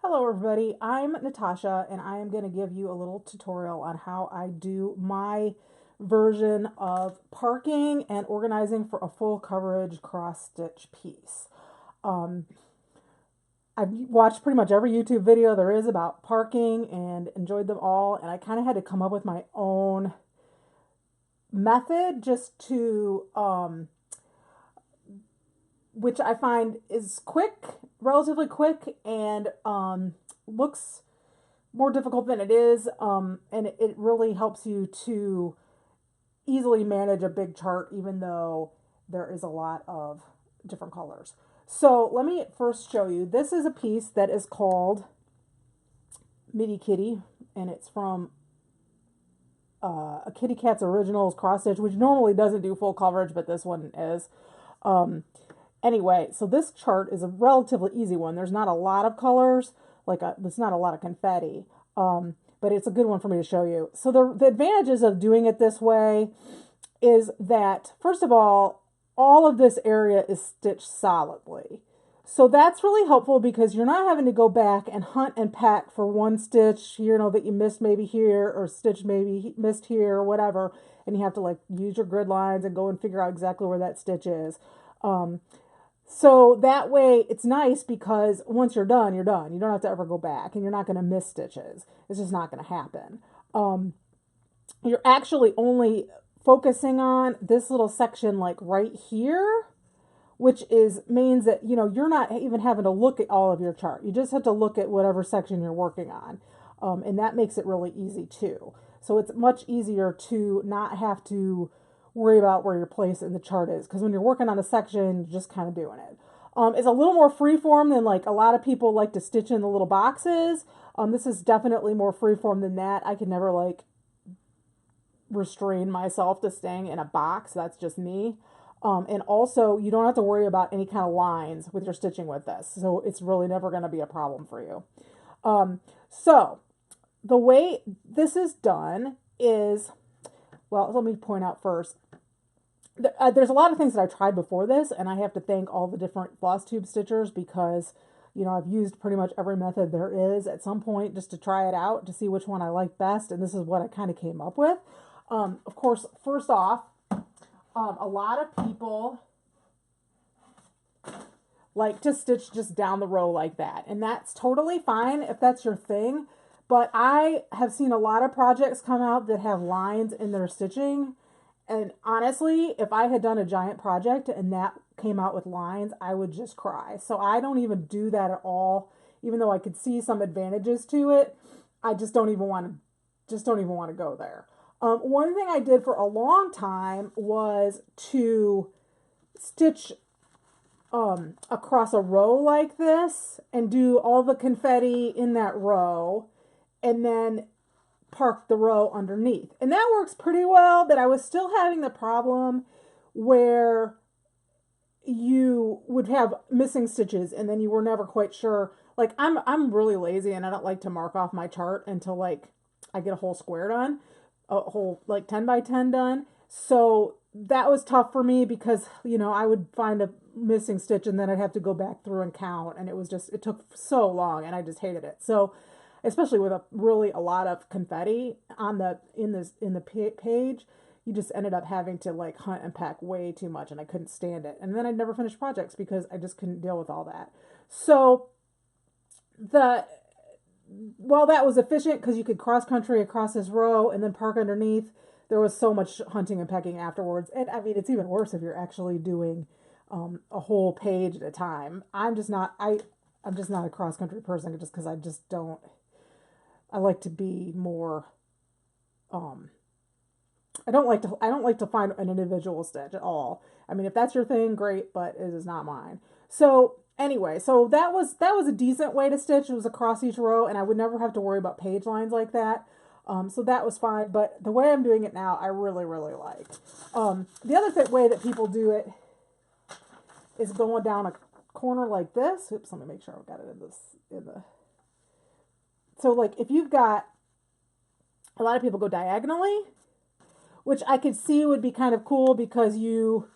Hello everybody, I'm Natasha and I am going to give you a little tutorial on how I do my version of parking and organizing for a full coverage cross stitch piece. Um, I've watched pretty much every YouTube video there is about parking and enjoyed them all, and I kind of had to come up with my own method just to which I find is quick, relatively quick, and looks more difficult than it is, and it really helps you to easily manage a big chart, even though there is a lot of different colors. So let me first show you. This is a piece that is called Mitty Kitty, and it's from a Kitty Cat's Originals cross stitch, which normally doesn't do full coverage, but this one is. Anyway, so this chart is a relatively easy one. There's not a lot of colors, there's not a lot of confetti, but it's a good one for me to show you. So the advantages of doing it this way is that, first of all of this area is stitched solidly. So that's really helpful because you're not having to go back and hunt and peck for one stitch, that you missed maybe here, or stitch maybe missed here, or whatever, and you have to like use your grid lines and go and figure out exactly where that stitch is. So that way it's nice because once you're done, you're done. You don't have to ever go back, and you're not going to miss stitches. It's just not going to happen. You're actually only focusing on this little section like right here, which means that, you're not even having to look at all of your chart. You just have to look at whatever section you're working on. And that makes it really easy too. So it's much easier to not have to worry about where your place in the chart is, because when you're working on a section, you're just kind of doing it. It's a little more freeform than like a lot of people like to stitch in the little boxes. This is definitely more freeform than that. I could never like restrain myself to staying in a box. That's just me. And also, you don't have to worry about any kind of lines with your stitching with this. So it's really never going to be a problem for you. So the way this is done is, well, let me point out first, there's a lot of things that I tried before this, and I have to thank all the different Floss Tube stitchers because, I've used pretty much every method there is at some point just to try it out to see which one I like best, and this is what I kind of came up with. Of course, first off, a lot of people like to stitch just down the row like that, and that's totally fine if that's your thing, but I have seen a lot of projects come out that have lines in their stitching. And honestly, if I had done a giant project and that came out with lines, I would just cry. So I don't even do that at all. Even though I could see some advantages to it, I just don't even want to go there. One thing I did for a long time was to stitch across a row like this and do all the confetti in that row, and then park the row underneath. And that works pretty well, but I was still having the problem where you would have missing stitches and then you were never quite sure. Like I'm really lazy and I don't like to mark off my chart until like I get a whole square done, a whole like 10 by 10 done. So that was tough for me because, I would find a missing stitch and then I'd have to go back through and count, and it took so long and I just hated it. So especially with a lot of confetti in the page, you just ended up having to like hunt and pack way too much, and I couldn't stand it. And then I'd never finish projects because I just couldn't deal with all that. So while that was efficient because you could cross country across this row and then park underneath, there was so much hunting and pecking afterwards. And I mean, it's even worse if you're actually doing a whole page at a time. I'm just not a cross country person just because I just don't. I like to be more, I don't like to find an individual stitch at all. I mean, if that's your thing, great, but it is not mine. So anyway, so that was a decent way to stitch. It was across each row, and I would never have to worry about page lines like that. So that was fine, but the way I'm doing it now, I really, really like. The other way that people do it is going down a corner like this. Oops, let me make sure I've got it in the. So like if you've got, a lot of people go diagonally, which I could see would be kind of cool because you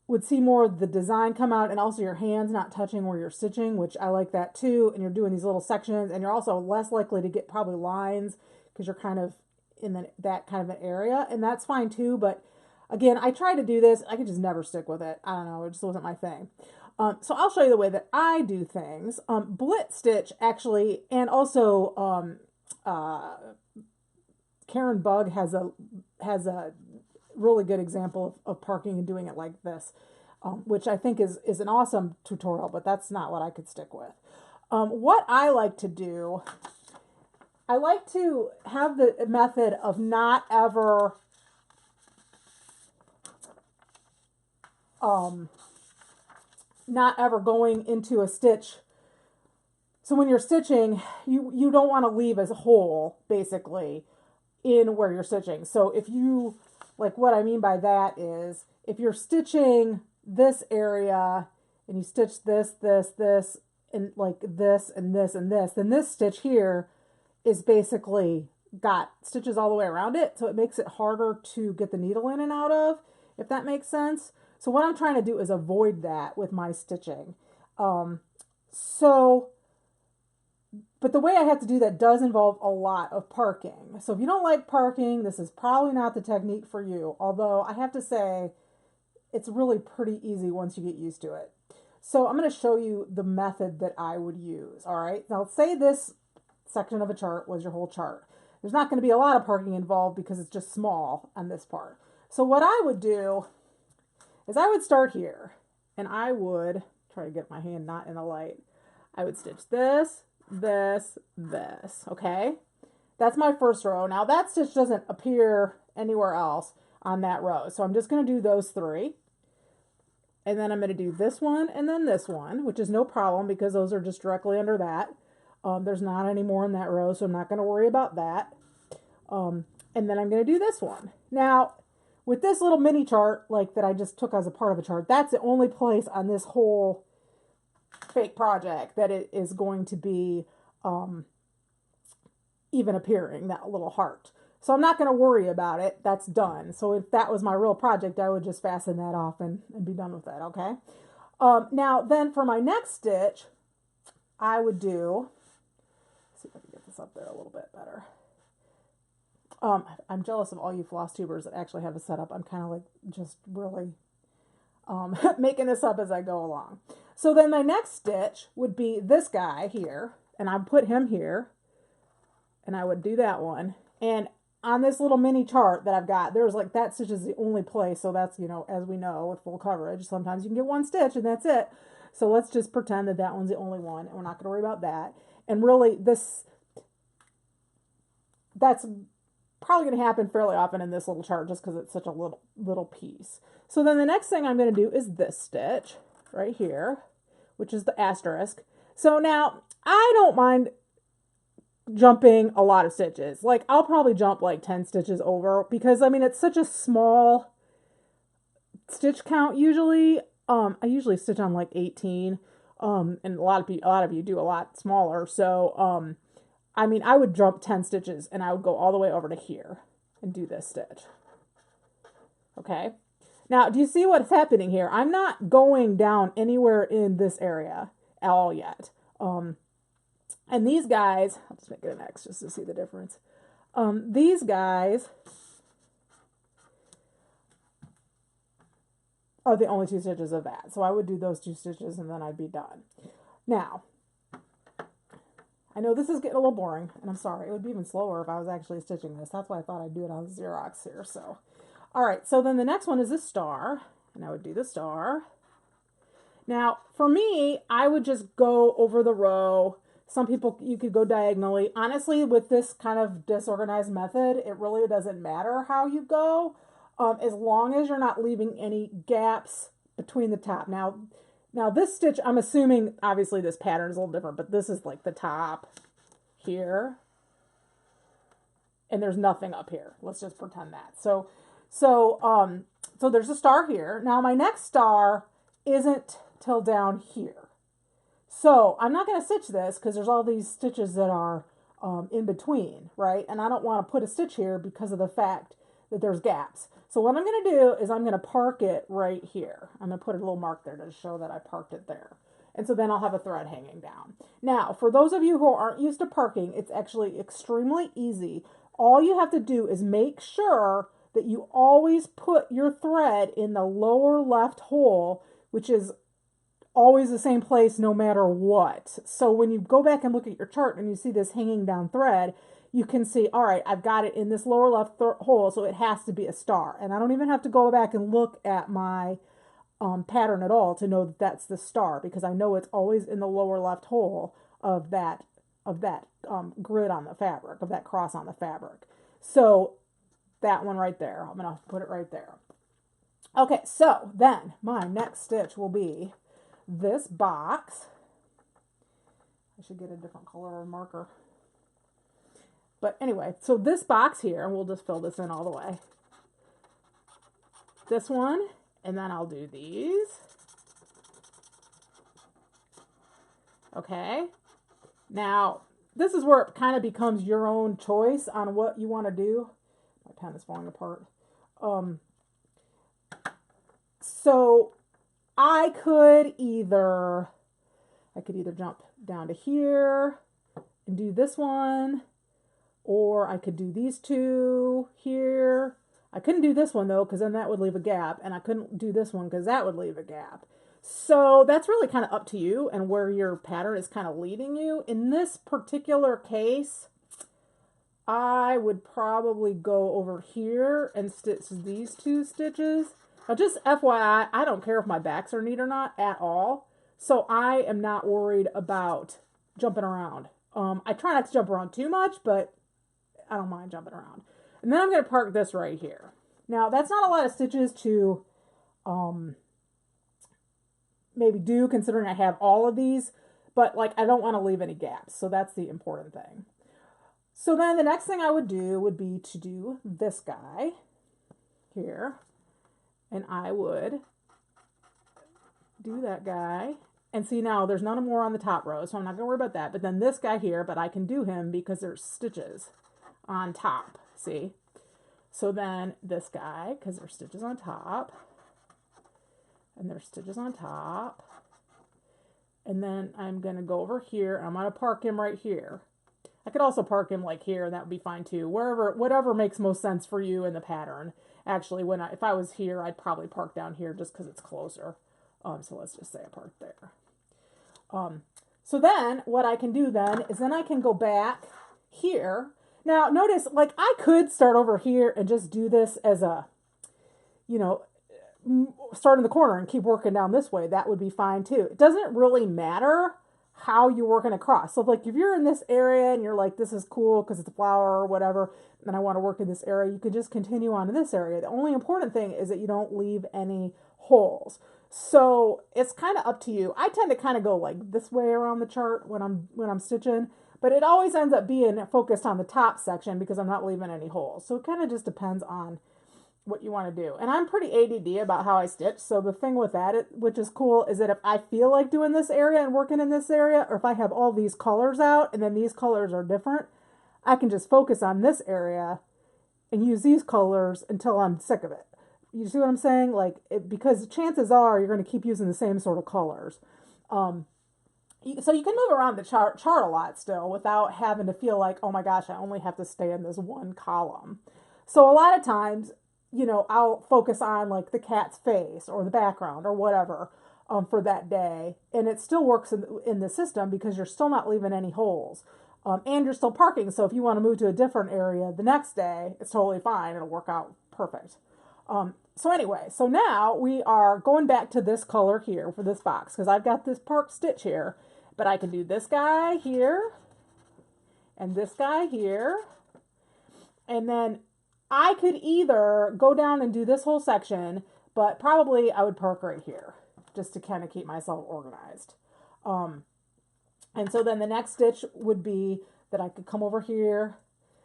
would see more of the design come out, and also your hands not touching where you're stitching, which I like that too. And you're doing these little sections, and you're also less likely to get probably lines because you're kind of in that kind of an area, and that's fine too. But again, I tried to do this. I could just never stick with it. I don't know. It just wasn't my thing. So I'll show you the way that I do things. Blitz stitch actually, and also Karen Bug has a really good example of parking and doing it like this, which I think is an awesome tutorial, but that's not what I could stick with. What I like to do, I like to have the method of not ever going into a stitch. So when you're stitching, you don't want to leave a hole basically in where you're stitching. So if you, like, what I mean by that is if you're stitching this area and you stitch this, and like this and this and this, then this stitch here is basically got stitches all the way around it. So it makes it harder to get the needle in and out of, if that makes sense. So what I'm trying to do is avoid that with my stitching. But the way I have to do that does involve a lot of parking. So if you don't like parking, this is probably not the technique for you. Although I have to say, it's really pretty easy once you get used to it. So I'm going to show you the method that I would use. All right. Now say this section of a chart was your whole chart. There's not going to be a lot of parking involved because it's just small on this part. So what I would do is I would start here, and I would try to get my hand not in the light. I would stitch this, this, this, okay? That's my first row. Now that stitch doesn't appear anywhere else on that row. So I'm just going to do those three. And then I'm going to do this one and then this one, which is no problem because those are just directly under that. There's not any more in that row, so I'm not going to worry about that. And then I'm going to do this one. Now, with this little mini chart, like that I just took as a part of a chart, that's the only place on this whole fake project that it is going to be even appearing, that little heart. So I'm not going to worry about it. That's done. So if that was my real project, I would just fasten that off and be done with it, okay? Now, then for my next stitch, I would do, let's see if I can get this up there a little bit better. I'm jealous of all you floss tubers that actually have a setup. I'm kind of like just really making this up as I go along. So then my next stitch would be this guy here, and I'd put him here, and I would do that one. And on this little mini chart that I've got, there's like that stitch is the only place. So that's, you know, as we know with full coverage, sometimes you can get one stitch and that's it. So let's just pretend that that one's the only one, and we're not going to worry about that. And really that's probably going to happen fairly often in this little chart just because it's such a little piece. So then the next thing I'm going to do is this stitch right here, which is the asterisk. So now I don't mind jumping a lot of stitches. Like I'll probably jump like 10 stitches over because I mean it's such a small stitch count usually. I usually stitch on like 18. And a lot of you do a lot smaller. So I mean, I would jump 10 stitches and I would go all the way over to here and do this stitch. Okay. Now, do you see what's happening here? I'm not going down anywhere in this area at all yet. And these guys, I'll just make it an X just to see the difference. These guys are the only 2 stitches of that. So I would do those 2 stitches and then I'd be done. Now, I know this is getting a little boring, and I'm sorry. It would be even slower if I was actually stitching this. That's why I thought I'd do it on Xerox here. So, all right. So then the next one is this star, and I would do the star. Now, for me, I would just go over the row. Some people, you could go diagonally. Honestly, with this kind of disorganized method, it really doesn't matter how you go, as long as you're not leaving any gaps between the top. Now this stitch, I'm assuming, obviously this pattern is a little different, but this is like the top here. And there's nothing up here. Let's just pretend that. So there's a star here. Now my next star isn't till down here. So I'm not going to stitch this because there's all these stitches that are in between, right? And I don't want to put a stitch here because of the fact that there's gaps. So what I'm going to do is I'm going to park it right here. I'm going to put a little mark there to show that I parked it there. And so then I'll have a thread hanging down. Now, for those of you who aren't used to parking, it's actually extremely easy. All you have to do is make sure that you always put your thread in the lower left hole, which is always the same place no matter what. So when you go back and look at your chart and you see this hanging down thread, you can see, all right, I've got it in this lower left hole, so it has to be a star. And I don't even have to go back and look at my pattern at all to know that that's the star, because I know it's always in the lower left hole of that grid on the fabric, of that cross on the fabric. So that one right there, I'm going to put it right there. Okay, so then my next stitch will be this box. I should get a different color of marker. But anyway, so this box here, and we'll just fill this in all the way. This one, and then I'll do these. Okay. Now, this is where it kind of becomes your own choice on what you want to do. My pen is falling apart. So I could either jump down to here and do this one, or I could do these two here. I couldn't do this one though, because then that would leave a gap, and I couldn't do this one because that would leave a gap. So that's really kind of up to you and where your pattern is kind of leading you. In this particular case, I would probably go over here and stitch these two stitches. Now just FYI, I don't care if my backs are neat or not at all. So I am not worried about jumping around. I try not to jump around too much, but I don't mind jumping around. And then I'm going to park this right here. Now that's not a lot of stitches to maybe do, considering I have all of these, but like I don't want to leave any gaps. So that's the important thing. So then the next thing I would do would be to do this guy here. And I would do that guy. And see, now there's none more on the top row, so I'm not going to worry about that. But then this guy here, but I can do him because there's stitches on top. See? So then this guy, because there's stitches on top. And there's stitches on top. And then I'm going to go over here. I'm going to park him right here. I could also park him like here, and that would be fine too. Whatever makes most sense for you in the pattern. Actually, if I was here, I'd probably park down here just because it's closer. So let's just say I park there. So then what I can do then is I can go back here. Now notice, like I could start over here and just do this as a, start in the corner and keep working down this way. That would be fine too. It doesn't really matter how you're working across. So like if you're in this area and you're like, this is cool because it's a flower or whatever, and I want to work in this area, you can just continue on in this area. The only important thing is that you don't leave any holes. So it's kind of up to you. I tend to kind of go like this way around the chart when I'm stitching, but it always ends up being focused on the top section because I'm not leaving any holes. So it kind of just depends on what you want to do. And I'm pretty ADD about how I stitch. So the thing with that, which is cool, is that if I feel like doing this area and working in this area, or if I have all these colors out and then these colors are different, I can just focus on this area and use these colors until I'm sick of it. You see what I'm saying? Like, because chances are you're going to keep using the same sort of colors. So you can move around the chart a lot still without having to feel like, oh my gosh, I only have to stay in this one column. So a lot of times, I'll focus on like the cat's face or the background or whatever for that day. And it still works in the system because you're still not leaving any holes. And you're still parking. So if you want to move to a different area the next day, it's totally fine. It'll work out perfect. So anyway, so now we are going back to this color here for this box because I've got this park stitch here, but I can do this guy here and this guy here. And then I could either go down and do this whole section, but probably I would park right here just to kind of keep myself organized. And so then the next stitch would be that I could come over here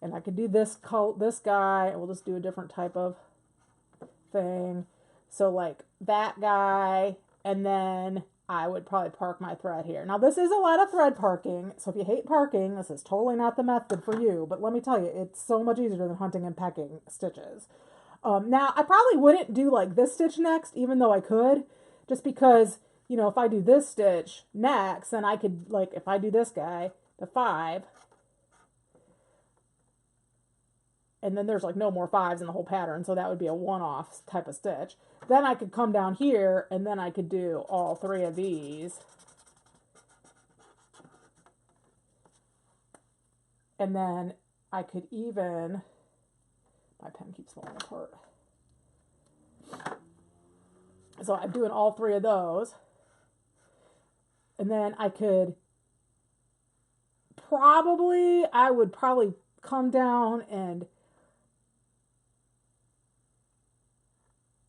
and I could do this guy, and we'll just do a different type of thing. So like that guy, and then I would probably park my thread here. Now this is a lot of thread parking, so if you hate parking, this is totally not the method for you, but let me tell you, it's so much easier than hunting and pecking stitches. Now I probably wouldn't do like this stitch next, even though I could, just because, you know, if I do this stitch next, then I could, like, if I do this guy, the 5, and then there's like no more 5s in the whole pattern, so that would be a one-off type of stitch. Then I could come down here, and then I could do all 3 of these. And then I could even, my pen keeps falling apart. So I'm doing all 3 of those. And then I could I would probably come down and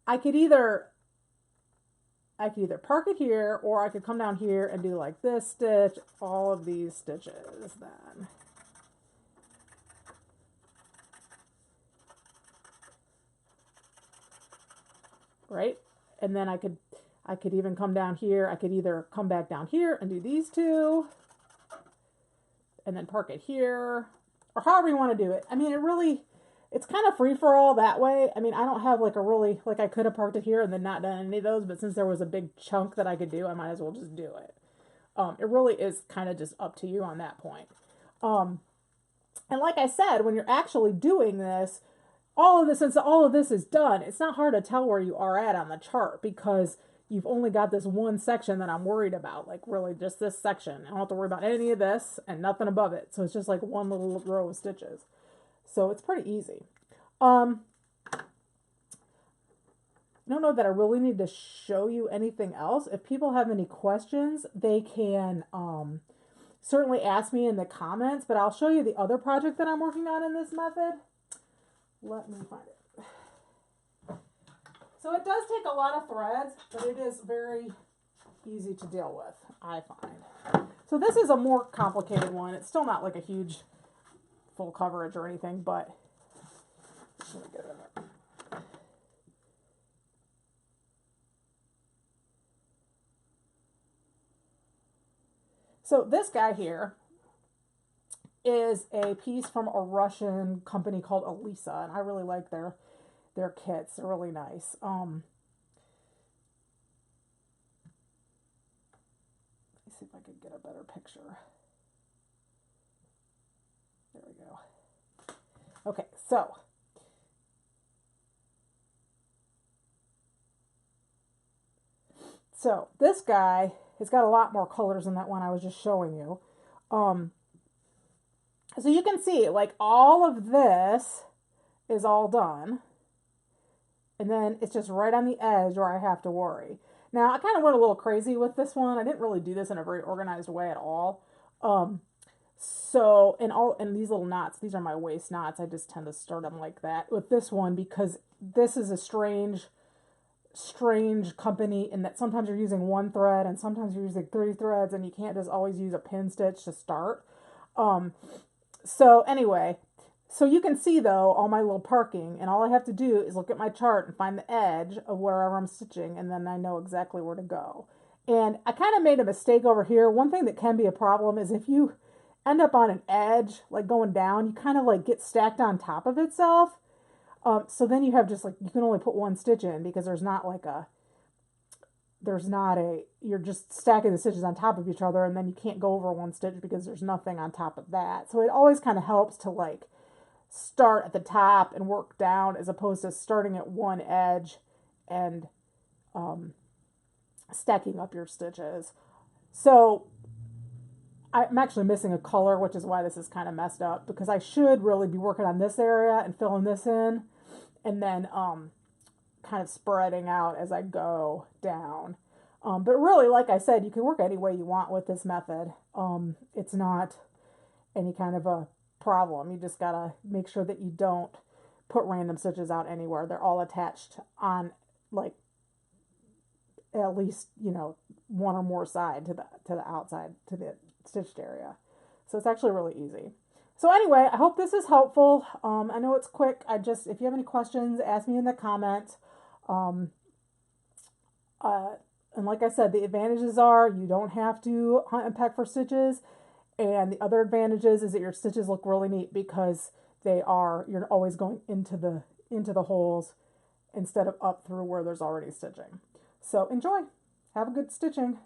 I could either park it here, or I could come down here and do like this stitch, all of these stitches then. Right? And then I could even come down here. I could either come back down here and do these 2, and then park it here, or however you want to do it. I mean, it's kind of free for all that way. I mean, I don't have like a really, like I could have parked it here and then not done any of those, but since there was a big chunk that I could do, I might as well just do it. It really is kind of just up to you on that point. And like I said, when you're actually doing this, since all of this is done, it's not hard to tell where you are at on the chart, because you've only got this one section that I'm worried about, like really just this section. I don't have to worry about any of this and nothing above it. So it's just like one little row of stitches. So it's pretty easy. I don't know that I really need to show you anything else. If people have any questions, they can certainly ask me in the comments, but I'll show you the other project that I'm working on in this method. Let me find it. So it does take a lot of threads, but it is very easy to deal with, I find. So this is a more complicated one. It's still not like a huge full coverage or anything, but let me get it in there. So this guy here is a piece from a Russian company called Elisa, and I really like their kits. They're really nice. Let me see if I could get a better picture. There we go. Okay, so this guy has got a lot more colors than that one I was just showing you. So you can see, like, all of this is all done. And then it's just right on the edge where I have to worry. Now, I kind of went a little crazy with this one. I didn't really do this in a very organized way at all. So, and these little knots, these are my waist knots. I just tend to start them like that with this one, because this is a strange company in that sometimes you're using 1 thread and sometimes you're using 3 threads, and you can't just always use a pin stitch to start. So anyway, so you can see though all my little parking, and all I have to do is look at my chart and find the edge of wherever I'm stitching, and then I know exactly where to go. And I kind of made a mistake over here. One thing that can be a problem is if you end up on an edge, like going down, you kind of like get stacked on top of itself. So then you have just like, you can only put 1 stitch in, because you're just stacking the stitches on top of each other, and then you can't go over 1 stitch because there's nothing on top of that. So it always kind of helps to like start at the top and work down, as opposed to starting at one edge and stacking up your stitches. So I'm actually missing a color, which is why this is kind of messed up, because I should really be working on this area and filling this in, and then kind of spreading out as I go down. But really, like I said, you can work any way you want with this method. It's not any kind of a problem. You just gotta make sure that you don't put random stitches out anywhere. They're all attached on, like, at least, you know, 1 or more side to the outside, to the stitched area. So it's actually really easy. So anyway, I hope this is helpful. I know it's quick. If you have any questions, ask me in the comments. And like I said, the advantages are you don't have to hunt and peck for stitches. And the other advantages is that your stitches look really neat because you're always going into the holes instead of up through where there's already stitching. So enjoy. Have a good stitching.